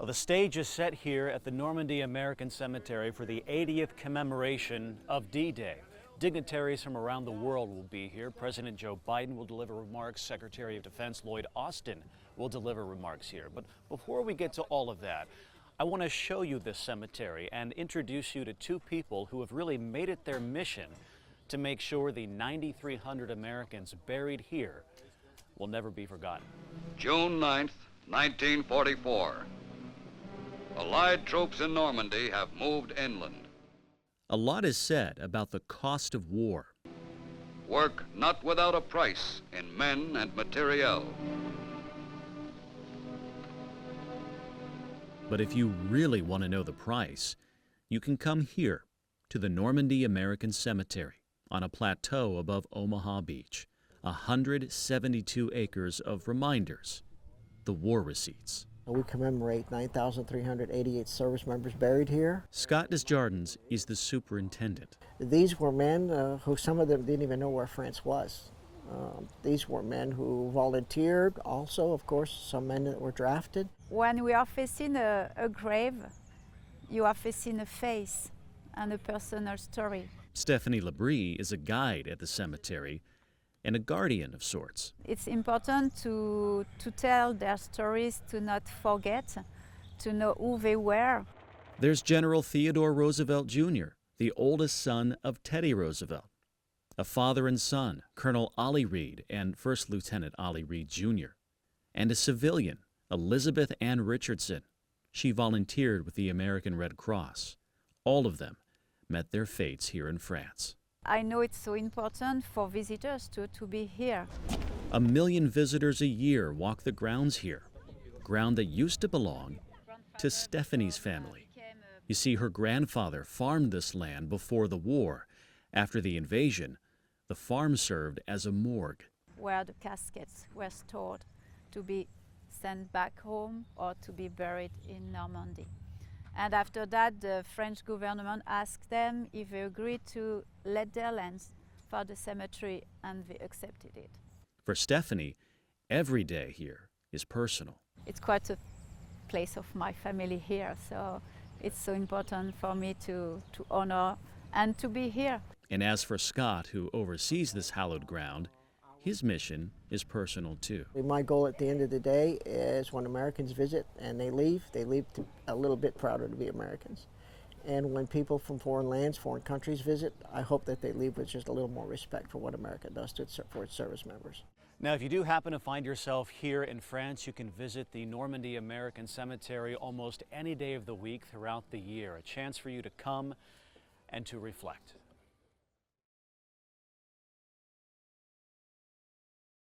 Well, the stage is set here at the Normandy American Cemetery for the 80th commemoration of D-Day. Dignitaries from around the world will be here. President Joe Biden will deliver remarks. Secretary of Defense Lloyd Austin will deliver remarks here. But before we get to all of that, I want to show you this cemetery and introduce you to two people who have really made it their mission to make sure the 9,300 Americans buried here will never be forgotten. June 9th, 1944. Allied troops in Normandy have moved inland. A lot is said about the cost of war. Work not without a price in men and materiel. But if you really want to know the price, you can come here to the Normandy American Cemetery on a plateau above Omaha Beach. 172 acres of reminders, the war receipts. We commemorate 9,388 service members buried here. Scott Desjardins is the superintendent. These were men who some of them didn't even know where France was. These were men who volunteered, also, of course, some men that were drafted. When we are facing a grave, you are facing a face and a personal story. Stephanie Labrie is a guide at the cemetery and a guardian of sorts. It's important to tell their stories, to not forget, to know who they were. There's General Theodore Roosevelt Jr., the oldest son of Teddy Roosevelt. A father and son, Colonel Ollie Reed and First Lieutenant Ollie Reed Jr. And a civilian, Elizabeth Ann Richardson. She volunteered with the American Red Cross. All of them met their fates here in France. I know it's so important for visitors to be here. 1 million visitors a year walk the grounds here, ground that used to belong to Stephanie's family. You see, her grandfather farmed this land before the war. After the invasion, the farm served as a morgue, where the caskets were stored to be sent back home or to be buried in Normandy. And after that, the French government asked them if they agreed to let their lands for the cemetery, and they accepted it. For Stephanie, every day here is personal. It's quite a place of my family here, so it's so important for me to honor and to be here. And as for Scott, who oversees this hallowed ground, his mission is personal too. My goal at the end of the day is when Americans visit and they leave a little bit prouder to be Americans. And when people from foreign lands, foreign countries visit, I hope that they leave with just a little more respect for what America does for its service members. Now, if you do happen to find yourself here in France, you can visit the Normandy American Cemetery almost any day of the week throughout the year. A chance for you to come and to reflect.